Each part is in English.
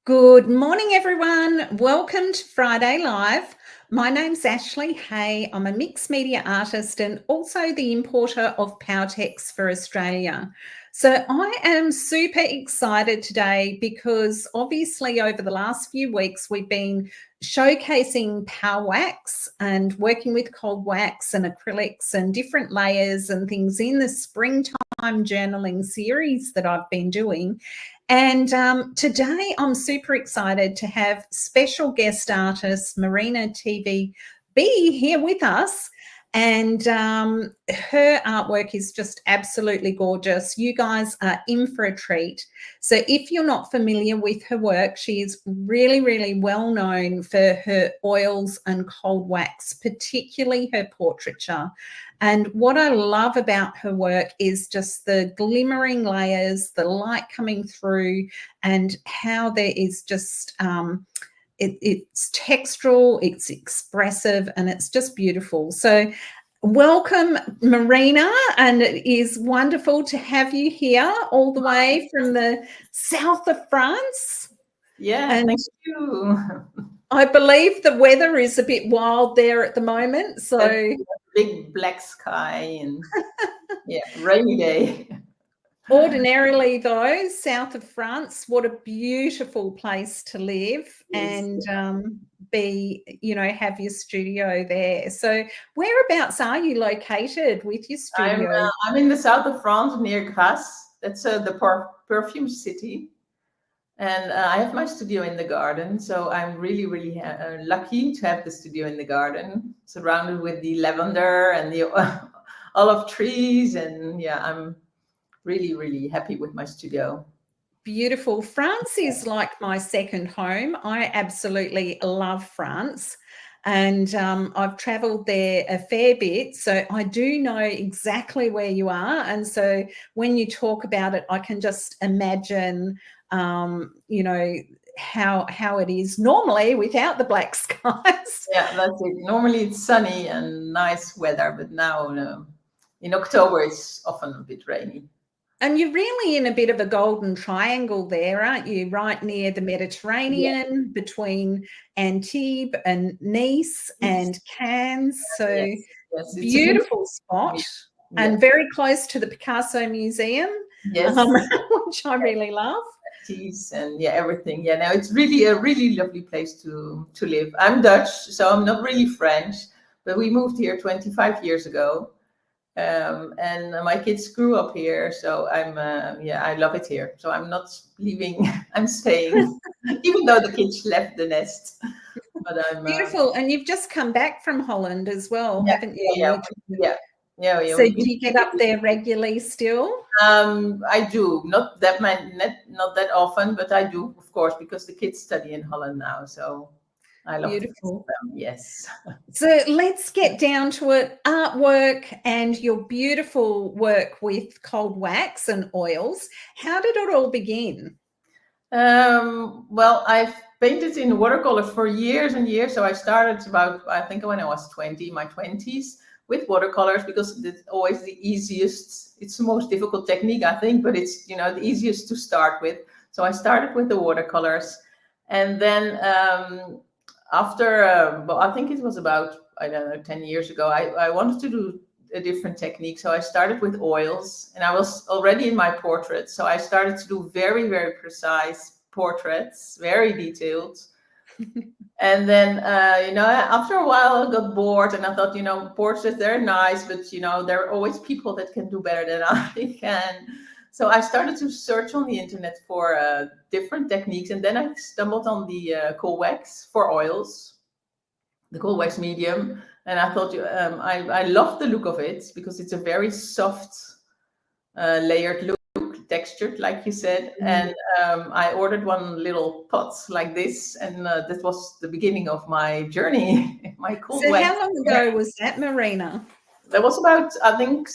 Good morning, everyone. Welcome to Friday Live. My name's Ashley Hay. I'm a mixed media artist and also the importer of Powertex for Australia. So I am super excited today because obviously over the last few weeks we've been showcasing Powerwax and working with cold wax and acrylics and different layers and things in the springtime journaling series that I've been doing. And today I'm super excited to have special guest artist Marina Teding here with us. And her artwork is just absolutely gorgeous. You guys are in for a treat. So if you're not familiar with her work, she is really, really well known for her oils and cold wax, particularly her portraiture. And what I love about her work is just the glimmering layers, the light coming through, and how there is just it's textural, it's expressive, and it's just beautiful. So welcome, Marina, and it is wonderful to have you here all the way from the south of France. Yeah, and thank you. I believe the weather is a bit wild there at the moment. So big black sky and yeah, rainy day. Ordinarily, though, south of France, what a beautiful place to live and have your studio there. So whereabouts are you located with your studio? I'm in the south of France near Grasse. That's the perfume city. And I have my studio in the garden. So I'm really, really lucky to have the studio in the garden, surrounded with the lavender and the olive trees. And yeah, I'm really, really happy with my studio. Beautiful. France is like my second home. I absolutely love France. And I've traveled there a fair bit, so I do know exactly where you are. And so when you talk about it, I can just imagine, how it is normally without the black skies. Yeah, that's it. Normally it's sunny and nice weather, but now in October it's often a bit rainy. And you're really in a bit of a golden triangle there, aren't you? Right near the Mediterranean, between Antibes and Nice and Cannes. So yes, beautiful spot and very close to the Picasso Museum, which I really love. And everything. Yeah, now it's really a really lovely place to live. I'm Dutch, so I'm not really French, but we moved here 25 years ago. And my kids grew up here, so I love it here. So I'm not leaving, I'm staying, even though the kids left the nest. But I'm beautiful. And you've just come back from Holland as well, haven't you? Yeah. So do you get up there regularly still? I do, not that often, but I do, of course, because the kids study in Holland now. So I love beautiful. Them. Yes. So let's get down to it. Artwork and your beautiful work with cold wax and oils. How did it all begin? Well, I've painted in watercolors for years and years. So I started I think when I was 20, my 20s, with watercolors, because it's always the easiest. It's the most difficult technique, I think, but it's, the easiest to start with. So I started with the watercolors, and then after, I think it was about, 10 years ago, I wanted to do a different technique. So I started with oils, and I was already in my portraits. So I started to do very, very precise portraits, very detailed. And then, after a while I got bored, and I thought, portraits, they're nice, but, there are always people that can do better than I can. So I started to search on the internet for different techniques, and then I stumbled on the cold wax for oils, the cold wax medium. And I thought, I love the look of it, because it's a very soft, layered look, textured, like you said. And I ordered one little pot like this, and that was the beginning of my journey. My cold wax. So how long ago was that, Marina? That was about, I think,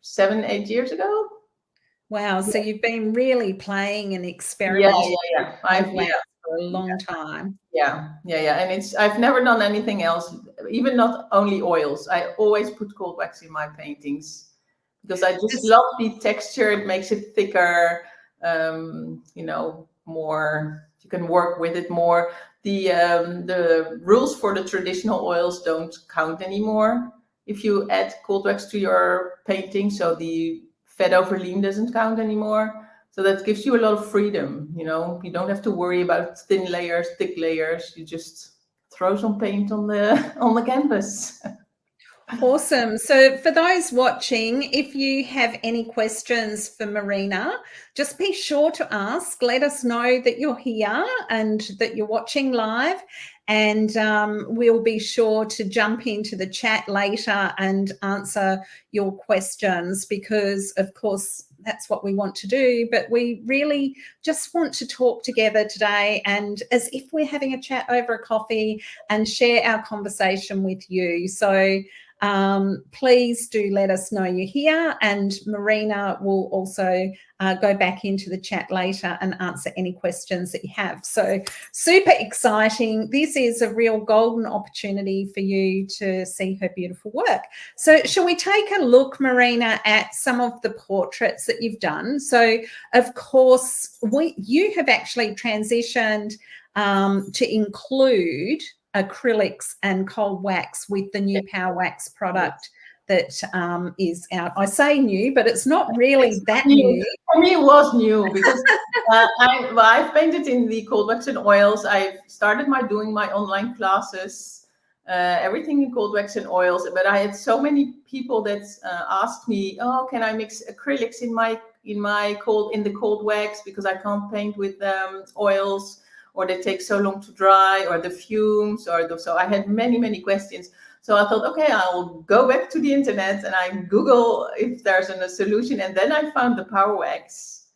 7-8 years ago. Wow. So you've been really playing and experimenting for a long time. Yeah. And I've never done anything else, even not only oils. I always put cold wax in my paintings, because I just love the texture. It makes it thicker, more, you can work with it more. The rules for the traditional oils don't count anymore if you add cold wax to your painting. So the fat over lean doesn't count anymore. So that gives you a lot of freedom. You know, you don't have to worry about thin layers, thick layers. You just throw some paint on the canvas. Awesome. So for those watching, if you have any questions for Marina, just be sure to ask. Let us know that you're here and that you're watching live, and we'll be sure to jump into the chat later and answer your questions, because of course that's what we want to do, but we really just want to talk together today, and as if we're having a chat over a coffee, and share our conversation with you. So please do let us know you're here, and Marina will also go back into the chat later and answer any questions that you have. So super exciting. This is a real golden opportunity for you to see her beautiful work. So shall we take a look, Marina, at some of the portraits that you've done? So of course you have actually transitioned to include acrylics and cold wax with the new Powerwax product that is out. I say new, but it's not really that new. For me, it was new because I've painted in the cold wax and oils. I've started doing my online classes, everything in cold wax and oils. But I had so many people that asked me, "Oh, can I mix acrylics in the cold wax, because I can't paint with oils, or they take so long to dry, or the fumes, so I had many questions." So I thought, okay, I'll go back to the internet and I Google if there's a solution, and then I found the Powerwax.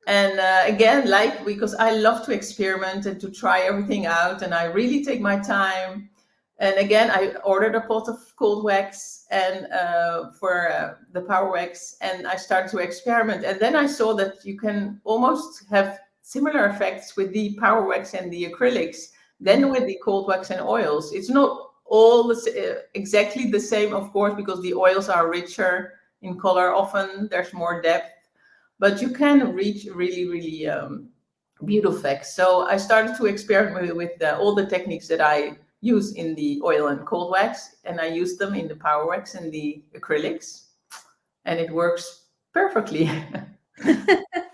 And again, because I love to experiment and to try everything out, and I really take my time. And again, I ordered a pot of cold wax and for the Powerwax, and I started to experiment. And then I saw that you can almost have similar effects with the Powerwax and the acrylics than with the cold wax and oils. It's not all exactly the same, of course, because the oils are richer in color. Often there's more depth, but you can reach really beautiful effects. So I started to experiment with all the techniques that I use in the oil and cold wax, and I use them in the Powerwax and the acrylics, and it works perfectly.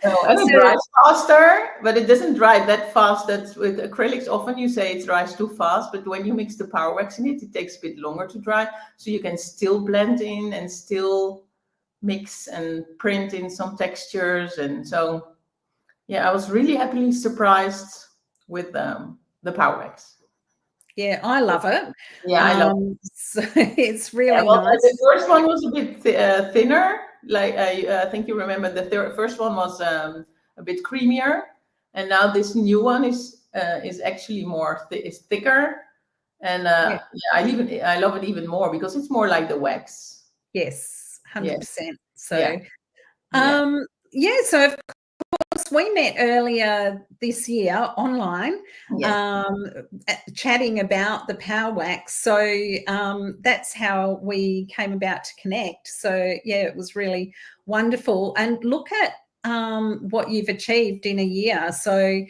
And it dries faster, but it doesn't dry that fast. That's with acrylics. Often you say it dries too fast, but when you mix the Powerwax in it, it takes a bit longer to dry. So you can still blend in and still mix and print in some textures. And so, yeah, I was really happily surprised with the Powerwax. Yeah, I love it. Yeah, I love it. So it's really nice. The first one was a bit thinner. Like I think you remember the first one was a bit creamier, and now this new one is actually is thicker, and I love it even more because it's more like the wax. Yes, 100%. So so of course we met earlier this year online, chatting about the Powerwax. So that's how we came about to connect. So yeah, it was really wonderful. And look at what you've achieved in a year. So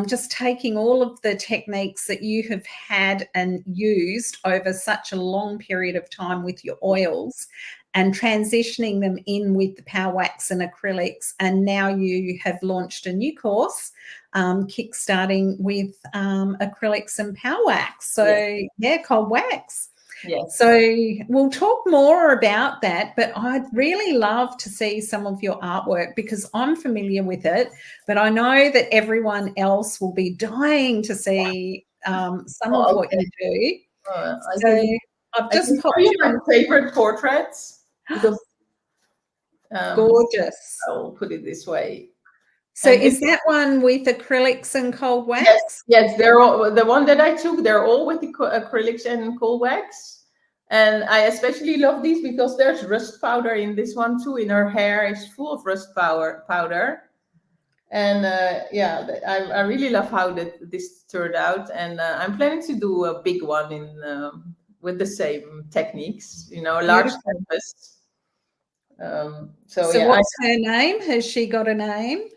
just taking all of the techniques that you have had and used over such a long period of time with your oils, and transitioning them in with the Powerwax and acrylics. And now you have launched a new course, kickstarting with acrylics and Powerwax. So cold wax. Yes. So we'll talk more about that, but I'd really love to see some of your artwork, because I'm familiar with it, but I know that everyone else will be dying to see some of what you do. I've just popped you my favorite portraits, because gorgeous. I'll put it this way. So is that one with acrylics and cold wax? Yes, they're all the one that I took. They're all with the acrylics and cold wax, and I especially love these because there's rust powder in this one too. In her hair is full of rust powder, and I really love how this turned out. And I'm planning to do a big one with the same techniques, a large canvas. So what's her name? Has she got a name?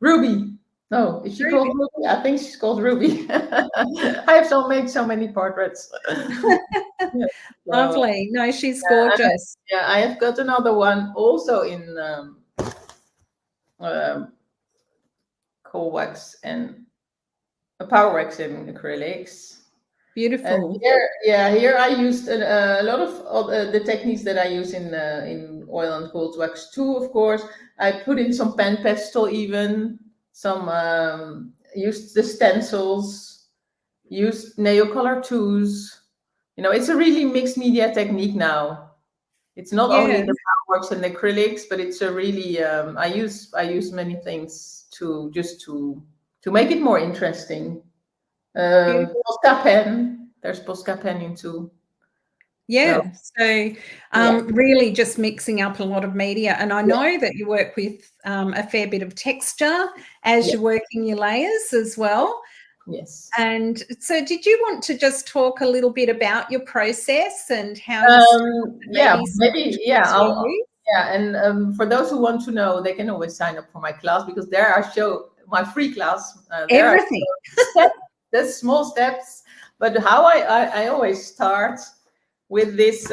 Ruby. No, is she called Ruby? I think she's called Ruby. I have made so many portraits. Yeah, so, Lovely. No, she's yeah, gorgeous. yeah, I have got another one also in cold wax and a Powerwax in acrylics. And Beautiful. here I used a lot of the techniques that I use in oil and cold wax too. Of course, I put in some pen pastel, even some used the stencils, used nail color twos. You know, it's a really mixed media technique now. It's not only Yeah, the Powerwax and acrylics, but it's a really I use many things to just to make it more interesting. beautiful. Posca pen. There's Posca pen in too. So Yeah. So yeah, really just mixing up a lot of media. And I yeah, know that you work with a fair bit of texture as yeah, you're working your layers as well. yes. And so did you want to just talk a little bit about your process and how you start Yeah, maybe some maybe, tools you use? yeah. And for those who want to know, they can always sign up for my class, because there I show my free class. There I Everything. show steps, the small steps. But how I always start with this,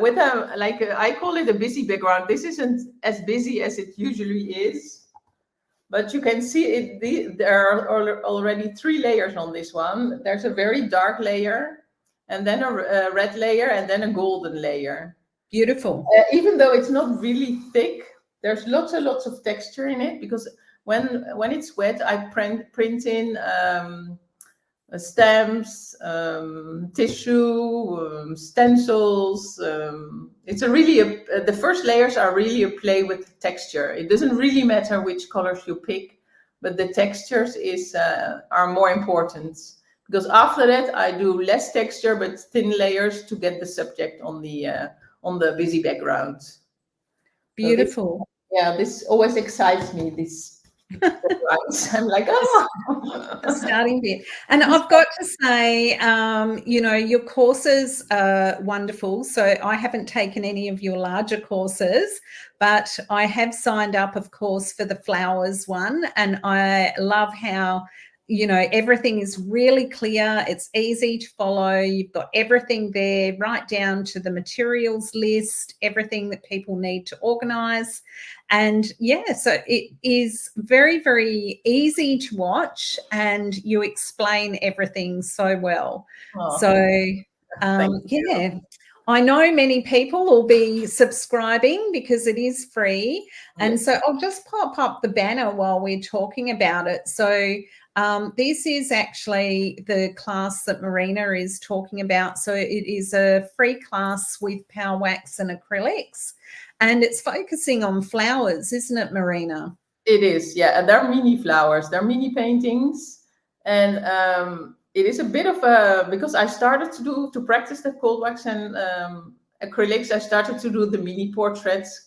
with a, like, I call it a busy background. This isn't as busy as it usually is. But you can see there are already 3 layers on this one. There's a very dark layer, and then a red layer, and then a golden layer. Beautiful. Even though it's not really thick, there's lots and lots of texture in it, because when it's wet, I print in stamps, tissue, stencils. It's a really the first layers are really a play with texture. It doesn't really matter which colors you pick, but the textures are more important, because after that I do less texture but thin layers to get the subject on the busy background. So Beautiful. this always excites me. This backgrounds. I'm like, oh. The starting bit. And I've got to say, you know, your courses are wonderful. So I haven't taken any of your larger courses, but I have signed up, of course, for the flowers one. And I love how, you know, everything is really clear. It's easy to follow. You've got everything there, right down to the materials list, everything that people need to organize. And yeah, so it is very, very easy to watch, and you explain everything so well. Oh, So thank you. yeah, I know many people will be subscribing because it is free. And Yes. so I'll just pop up the banner while we're talking about it. So this is actually the class that Marina is talking about. So it is a free class with Powerwax and acrylics, and it's focusing on flowers, isn't it, Marina? It is, yeah. And they're mini flowers, they're mini paintings. And it is a bit of a, because I started to practice the cold wax and acrylics, I started to do the mini portraits.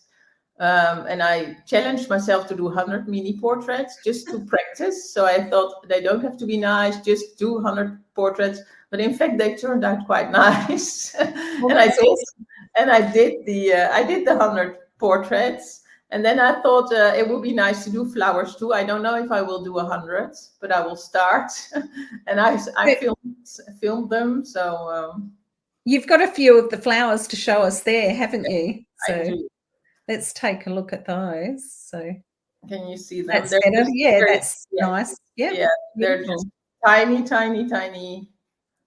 And I challenged myself to do 100 mini portraits just to practice. So I thought they don't have to be nice, just do 100 portraits. But in fact, they turned out quite nice. Well, And I did the 100 portraits. And then I thought it would be nice to do flowers too. I don't know if I will do 100, but I will start. And I filmed them. So you've got a few of the flowers to show us there, haven't you? I So do. let's take a look at those. So Can you see them? that's They're better. just Yeah, very, that's nice. Yeah, yeah. They're beautiful. just tiny, tiny, tiny.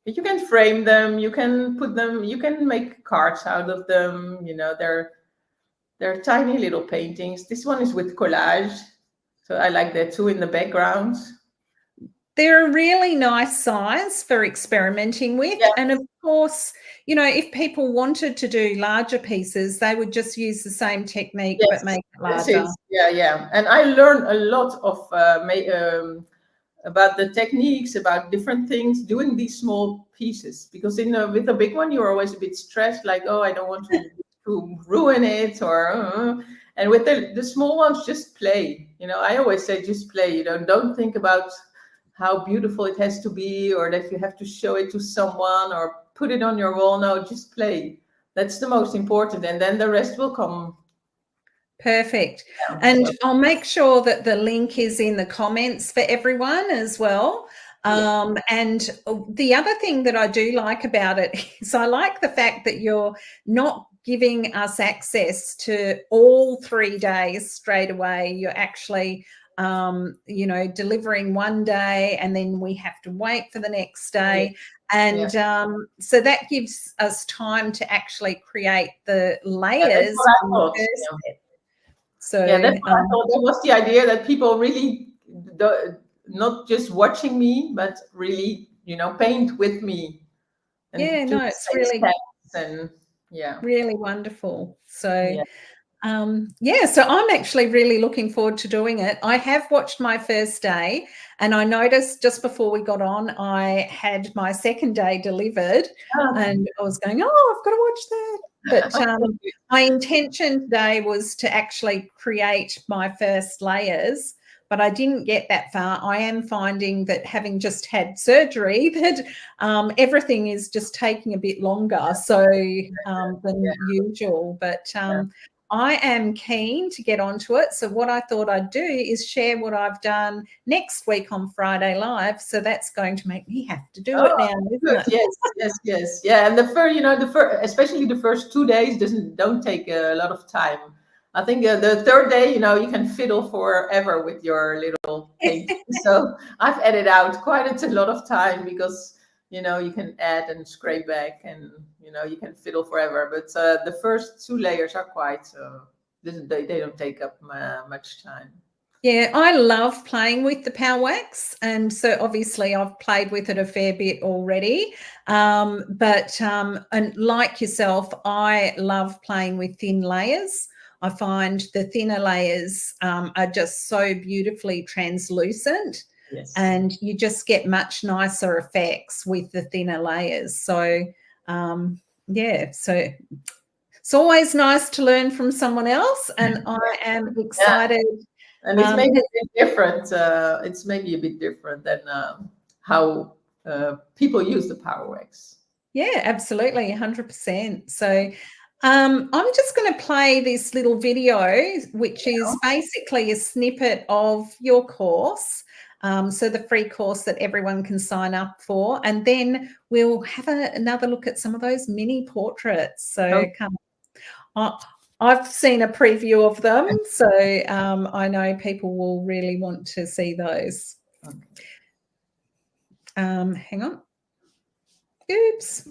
But you can frame them. You can put them. You can make cards out of them. You know, they're tiny little paintings. This one is with collage, so I like that too in the background. They're a really nice size for experimenting with. Yeah. And of course, you know, if people wanted to do larger pieces, they would just use the same technique, Yes, but make it that's larger. it. Yeah, yeah. And I learned a lot of about the techniques, about different things, doing these small pieces. Because with a big one, you're always a bit stressed, like, oh, I don't want to ruin it, or. And with the small ones, just play. You know, I always say, just play. You know, don't think about how beautiful it has to be, or that you have to show it to someone or put it on your wall. No, just play. That's the most important, and then the rest will come. Perfect. Yeah, And so, I'll make sure that the link is in the comments for everyone as well. And the other thing that I do like about it is I like the fact that you're not giving us access to all 3 days straight away. You're actually, you know, delivering one day and then we have to wait for the next day. And so that gives us time to actually create the that's layers what I on the thought. first step. So Yeah, that's what I thought. That was the idea, that people really not just watching me, but really, you know, paint with me and yeah, do no, the it's same really, steps, and really wonderful. So yeah. yeah, so I'm actually really looking forward to doing it. I have watched my first day and I noticed just before we got on, I had my second day delivered and I was going, oh, I've got to watch that. But my intention today was to actually create my first layers, but I didn't get that far. I am finding that having just had surgery, that everything is just taking a bit longer than usual. But I am keen to get onto it. So what I thought I'd do is share what I've done next week on Friday Live. So that's going to make me have to do it now, isn't it? Yes. Yeah, and the first, you know, especially the first 2 days don't take a lot of time. I think the third day, you know, you can fiddle forever with your little painting. So I've added out quite a lot of time because, you know, you can add and scrape back, and you know, you can fiddle forever. But the first 2 layers are quite they don't take up much time. Yeah, I love playing with the Powerwax, and so obviously I've played with it a fair bit already. And like yourself, I love playing with thin layers. I find the thinner layers are just so beautifully translucent, and you just get much nicer effects with the thinner layers. So yeah, so it's always nice to learn from someone else, and I am excited. And it's maybe a bit different. It's maybe a bit different than how people use the Powerwax. Yeah, absolutely, 100%. So I'm just going to play this little video, which is basically a snippet of your course. So the free course that everyone can sign up for. And then we'll have another look at some of those mini portraits. So come on. I've seen a preview of them, so I know people will really want to see those. Hang on. Oops.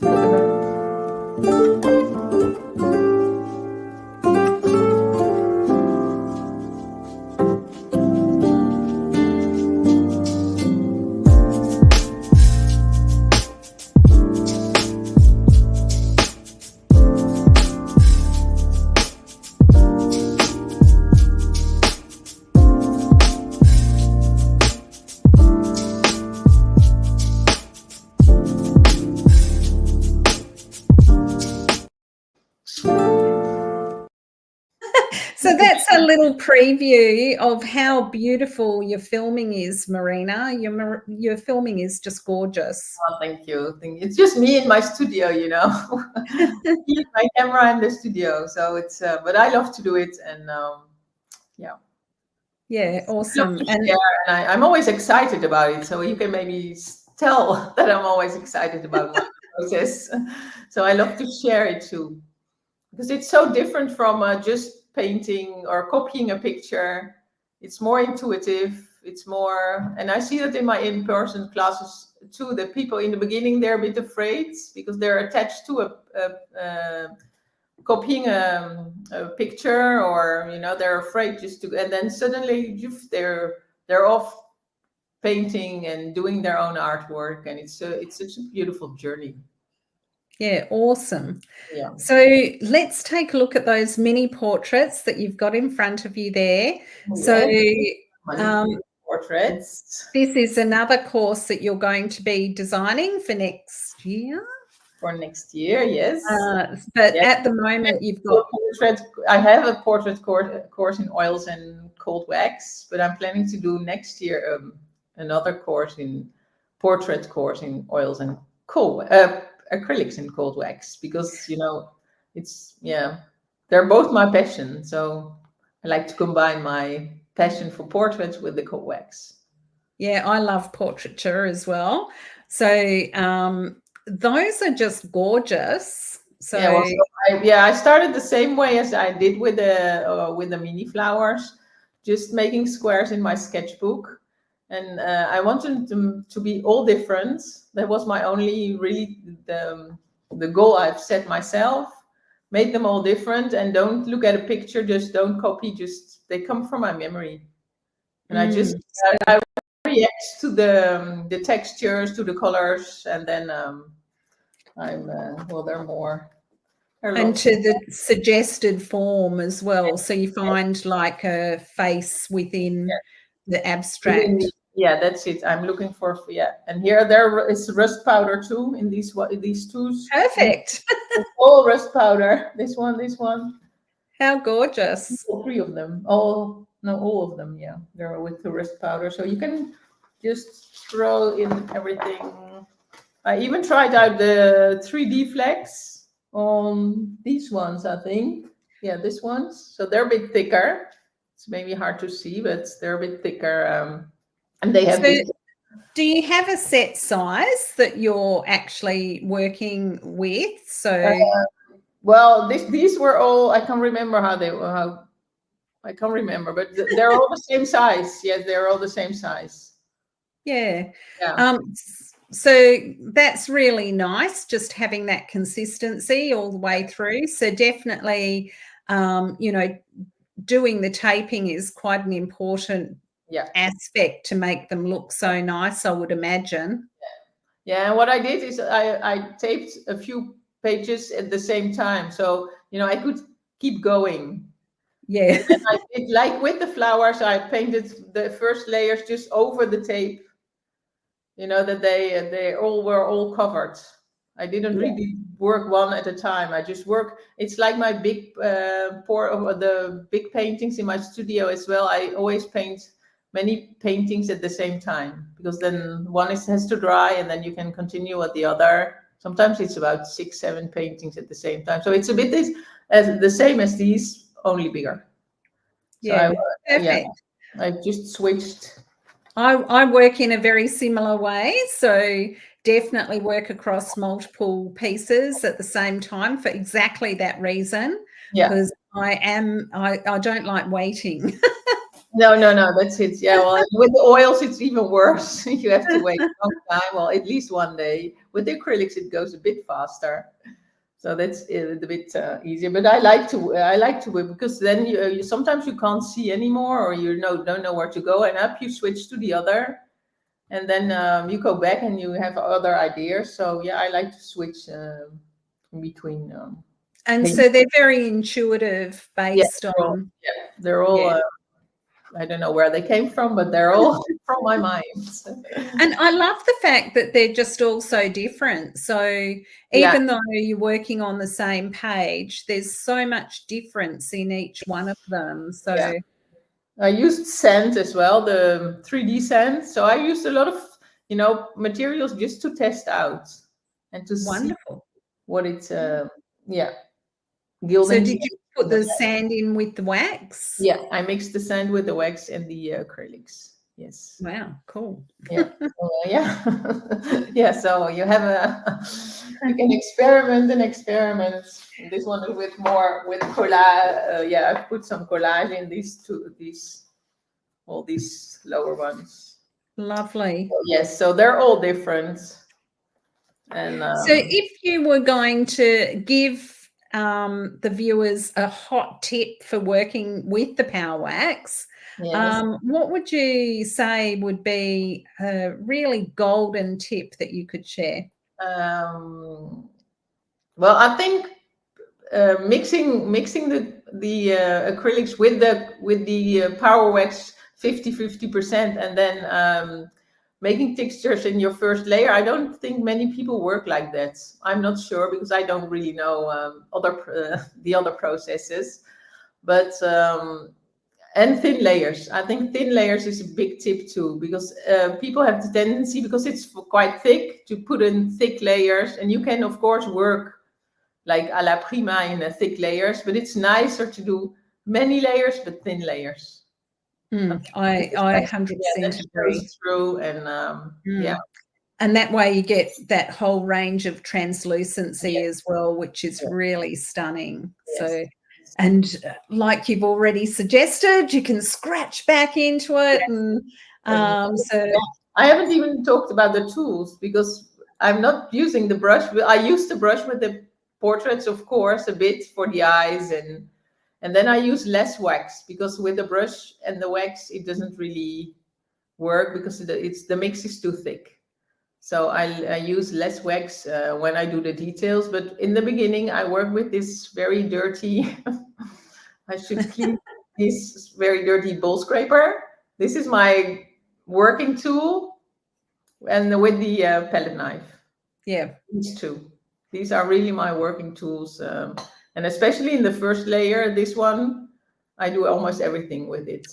So that's a little preview of how beautiful your filming is, Marina. Your filming is just gorgeous. Oh, thank you. It's just me in my studio, you know. My camera in the studio. So it's, but I love to do it, and yeah, awesome. And I'm always excited about it. So you can maybe tell that I'm always excited about my process. So I love to share it too, because it's so different from just painting or copying a picture. It's more intuitive. It's more, and I see that in my in-person classes too, that people in the beginning, they're a bit afraid because they're attached to copying a picture, or, you know, they're afraid just to, and then suddenly they're off painting and doing their own artwork, and it's such a beautiful journey. Yeah, awesome. Yeah. So let's take a look at those mini portraits that you've got in front of you there. So portraits. This is another course that you're going to be designing for next year. For next year, yes. But at the moment, you've got portrait. I have a portrait course in oils and cold wax, but I'm planning to do next year another course in portrait course in oils and acrylics and cold wax, because, you know, it's they're both my passion. So I like to combine my passion for portraits with the cold wax. Yeah, I love portraiture as well. So those are just gorgeous. So I started the same way as I did with the mini flowers, just making squares in my sketchbook, and I wanted them to be all different. That was my only really the goal I've set myself. Make them all different, and don't look at a picture. Just don't copy. Just they come from my memory, and I react to the textures, to the colors, and then well, there are more. And to the suggested form as well. So you find like a face within the abstract. Yeah, that's it. I'm looking for, and there is rust powder too in these twos. Perfect. All rust powder. This one. How gorgeous. All three of them. All of them. Yeah, they're with the rust powder. So you can just throw in everything. I even tried out the 3D flex on these ones, I think. Yeah, these ones. So they're a bit thicker. It's maybe hard to see, but they're a bit thicker. And they have this. Do you have a set size that you're actually working with? So well, these were all, I can't remember I can't remember, but they're all the same size. Yes, they're all the same size. Yeah. So that's really nice, just having that consistency all the way through. So definitely, doing the taping is quite an important aspect to make them look so nice, I would imagine. Yeah, and what I did is I taped a few pages at the same time. So, I could keep going. Yeah. And I did, like with the flowers, I painted the first layers just over the tape. That they all were all covered. I didn't really work one at a time. I just work. It's like my big the big paintings in my studio as well. I always paint many paintings at the same time, because then one has to dry and then you can continue with the other. Sometimes it's about 6-7 paintings at the same time. So it's a bit the same as these, only bigger. Yeah, perfect. I just switched. I work in a very similar way, so definitely work across multiple pieces at the same time for exactly that reason. Because I don't like waiting. No, that's it. Yeah, well, with the oils, it's even worse. You have to wait a long time, well, at least one day. With the acrylics, it goes a bit faster. So that's a bit easier. But I like to work, because then you sometimes you can't see anymore, or you don't know where to go, and up you switch to the other, and then you go back and you have other ideas. So yeah, I like to switch in between. And so they're very intuitive based on. They're all. I don't know where they came from, but they're all from my mind. And I love the fact that they're just all so different. So even though you're working on the same page, there's so much difference in each one of them. So I used sand as well, the 3D sand. So I used a lot of, materials just to test out and to see what it's, gilding. So did you put the sand in with the wax? Yeah, I mixed the sand with the wax and the acrylics. Yes. Wow, cool. Yeah. Yeah. So you you can experiment and experiment. This one is with collage. I've put some collage in all these lower ones. Lovely. Yes. So they're all different. And so if you were going to give the viewers a hot tip for working with the Powerwax, what would you say would be a really golden tip that you could share? Well, I think mixing the acrylics with the Powerwax 50%, and then making textures in your first layer. I don't think many people work like that. I'm not sure, because I don't really know the other processes. But and thin layers. I think thin layers is a big tip too, because people have the tendency, because it's quite thick, to put in thick layers. And you can, of course, work like a la prima in thick layers, but it's nicer to do many layers, but thin layers. I 100% agree. Goes through and yeah. And that way you get that whole range of translucency as well, which is really stunning. Yes. So, and like you've already suggested, you can scratch back into it. And so I haven't even talked about the tools because I'm not using the brush. I use the brush with the portraits, of course, a bit for the eyes, and then I use less wax because with the brush and the wax, it doesn't really work because the mix is too thick. So I use less wax when I do the details. But in the beginning, I work with this very dirty, I should clean this very dirty bowl scraper. This is my working tool, and with the palette knife. Yeah. These two. These are really my working tools. And especially in the first layer, this one, I do almost everything with it.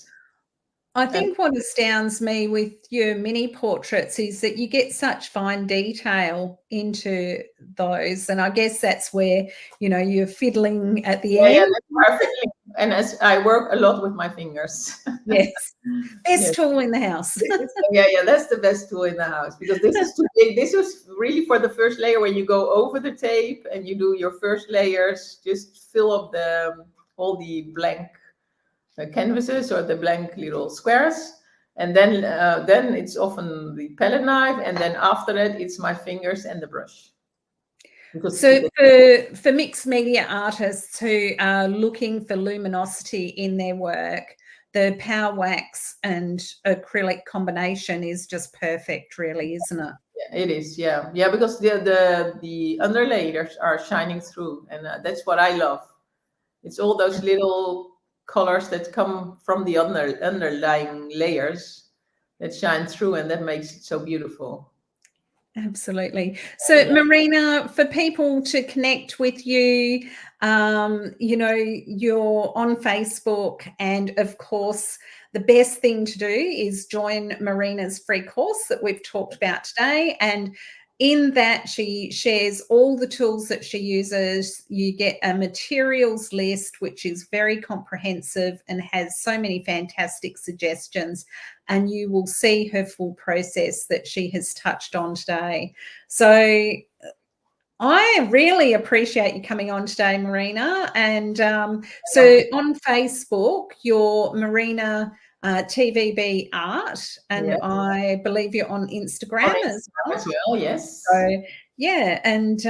I think what astounds me with your mini portraits is that you get such fine detail into those. And I guess that's where, you know, you're fiddling at the end. Yeah, that's perfectly. And as I work a lot with my fingers. Yes. Best tool in the house. Yeah, that's the best tool in the house because this is too big. This was really for the first layer when you go over the tape and you do your first layers, just fill up all the blank canvases or the blank little squares, and then it's often the palette knife, and then after that it's my fingers and the brush. So for mixed media artists who are looking for luminosity in their work, the Powerwax and acrylic combination is just perfect, really, isn't it? Yeah, it is. Yeah, because the underlayers are shining through, and that's what I love. It's all those little colors that come from the underlying layers that shine through, and that makes it so beautiful. Absolutely. So Marina, for people to connect with you, you know, you're on Facebook, and of course the best thing to do is join Marina's free course that we've talked about today. And in that, she shares all the tools that she uses. You get a materials list, which is very comprehensive and has so many fantastic suggestions. And you will see her full process that she has touched on today. So I really appreciate you coming on today, Marina. And so on Facebook, you're Marina TVB Art, and I believe you're on Instagram as well. Yes. So yeah, and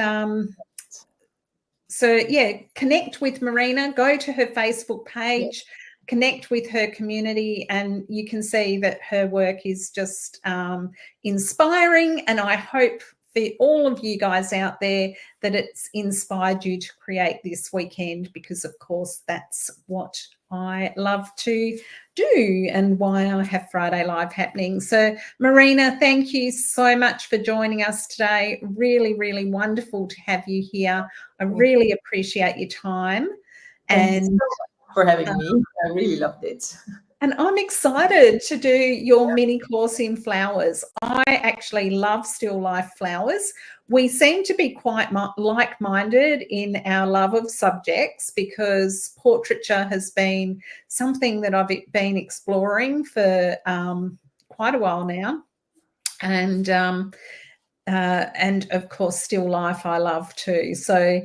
so yeah, connect with Marina. Go to her Facebook page. Connect with her community, and you can see that her work is just inspiring. And I hope for all of you guys out there that it's inspired you to create this weekend, because of course that's what I love to do and why I have Friday Live happening. So Marina, thank you so much for joining us today. Really, really wonderful to have you here. I really appreciate your time. Thank you for having me. I really loved it. And I'm excited to do your mini course in flowers. I actually love still life flowers. We seem to be quite like-minded in our love of subjects, because portraiture has been something that I've been exploring for quite a while now. And of course, still life I love too. So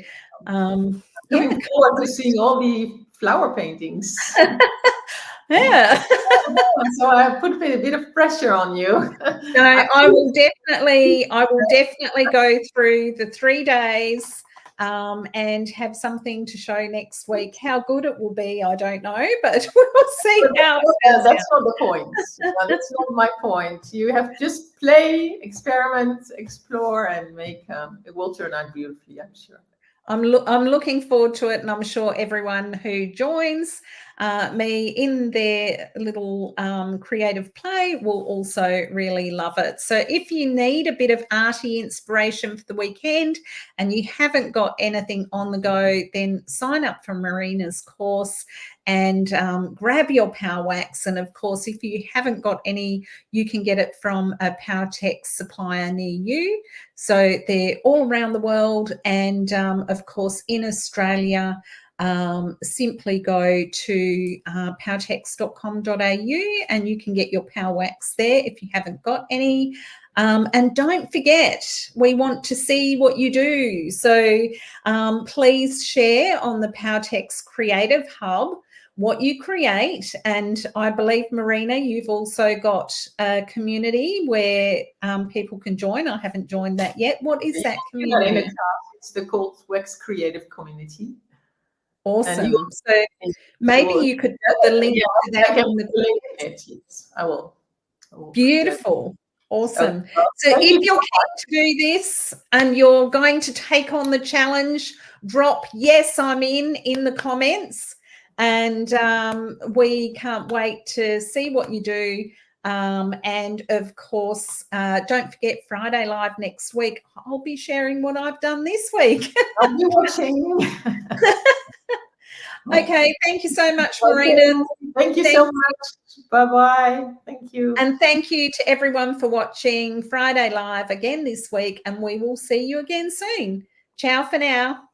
looking forward to seeing all the flower paintings. Yeah. So I put a bit of pressure on you. No, I will definitely go through the 3 days and have something to show next week. How good it will be, I don't know, but we'll see how. That's not the point. That's not my point. You have just play, experiment, explore, and make. It will turn out beautifully, I'm sure. I'm looking forward to it, and I'm sure everyone who joins me in their little creative play will also really love it. So if you need a bit of arty inspiration for the weekend and you haven't got anything on the go, then sign up for Marina's course and grab your Powerwax. And of course, if you haven't got any, you can get it from a Powertex supplier near you. So they're all around the world, and of course in Australia, simply go to powertex.com.au and you can get your Powerwax there if you haven't got any. And don't forget, we want to see what you do. So please share on the Powertex Creative Hub what you create. And I believe, Marina, you've also got a community where people can join. I haven't joined that yet. What is that community? It's the Cold Wax Creative Community. Awesome. So maybe you could put the link to that on the yes, I will. Beautiful. Awesome. So if you're keen to do this and you're going to take on the challenge, drop "yes, I'm in the comments, and we can't wait to see what you do. And of course, don't forget Friday Live next week. I'll be sharing what I've done this week. I'll be watching. Okay, thank you so much, Marina. Thank you so much. Bye-bye. Thank you. And thank you to everyone for watching Friday Live again this week, and we will see you again soon. Ciao for now.